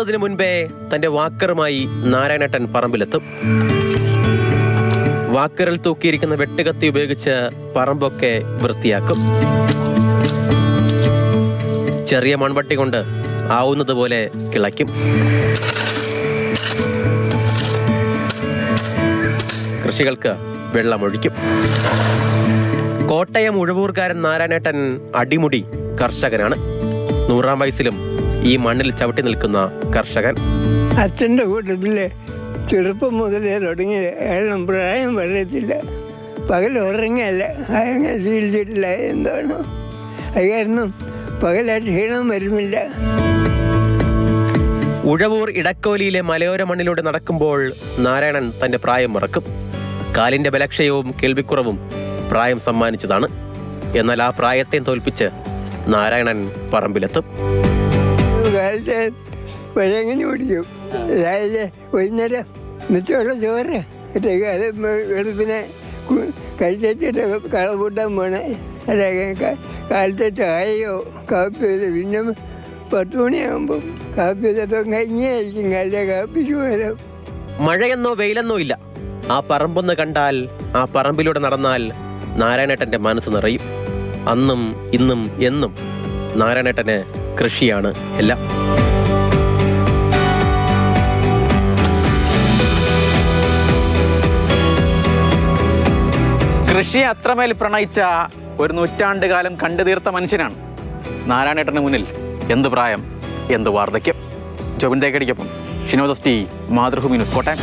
എത്തുന്നതിന് മുൻപേ തന്റെ വാക്കറുമായി നാരായണേട്ടൻ പറമ്പിലെത്തും. വാക്കറിൽ തൂക്കിയിരിക്കുന്ന വെട്ടുകത്തി ഉപയോഗിച്ച് പറമ്പൊക്കെ വൃത്തിയാക്കും. ചെറിയ മൺവട്ടി കൊണ്ട് ആവുന്നത് പോലെ കിളയ്ക്കും. കൃഷികൾക്ക് വെള്ളമൊഴിക്കും. കോട്ടയം ഉഴവൂർക്കാരൻ നാരായണേട്ടൻ അടിമുടി കർഷകനാണ്. 100-ാം വയസ്സിലും ഈ മണ്ണിൽ ചവിട്ടി നിൽക്കുന്ന കർഷകൻ. അച്ഛൻ്റെ കൂട്ടത്തില് ചെറുപ്പം മുതലേ തുടങ്ങി ഏഴം പ്രായം പറയത്തില്ല. പകൽ ഉറങ്ങല്ല, അങ്ങനെ ശീലിച്ചിട്ടില്ല. എന്താണ് അത് കാരണം പകലായിട്ട് ക്ഷീണം വരുന്നില്ല. ഉഴവൂർ ഇടക്കോലിയിലെ മലയോര മണ്ണിലൂടെ നടക്കുമ്പോൾ നാരായണൻ തന്റെ പ്രായം മറക്കും. കാലിന്റെ ബലക്ഷയവും കേൾവിക്കുറവും പ്രായം സമ്മാനിച്ചതാണ്. എന്നാൽ ആ പ്രായത്തെ തോൽപ്പിച്ച് നാരായണൻ പറമ്പിലെത്തും. കാലത്തെ പഴങ്ങനെ പിടിക്കും. രാവിലെ വൈകുന്നേരം മിച്ചമുള്ള ചോറ് വെളുപ്പിനെ കഴിച്ചിട്ട് കള കൂട്ടാൻ പോണേ. അതൊക്കെ കാലത്തെ ചായയോ കാപ്പിയോ. പിന്നെ 10 മണിയാകുമ്പം കാപ്പി കഴിഞ്ഞായിരിക്കും കാലത്തെ കാപ്പിക്ക് പോലും. മഴയെന്നോ വെയിലെന്നോ ഇല്ല. ആ പറമ്പൊന്ന് കണ്ടാൽ, ആ പറമ്പിലൂടെ നടന്നാൽ നാരായണേട്ടന്റെ മനസ്സ് നിറയും. അന്നും ഇന്നും എന്നും നാരായണേട്ടന് കൃഷിയാണ് എല്ലാം. കൃഷിയെ അത്രമേൽ പ്രണയിച്ച ഒരു നൂറ്റാണ്ട് കാലം കണ്ടു തീർത്ത മനുഷ്യനാണ് നാരായണേട്ടന് മുന്നിൽ എന്ത് പ്രായം, എന്ത് വാർദ്ധക്യം. ജോബിൻ തേക്കടിക്കൊപ്പം Shinod S T, Mathrubhumi news, Kottayam.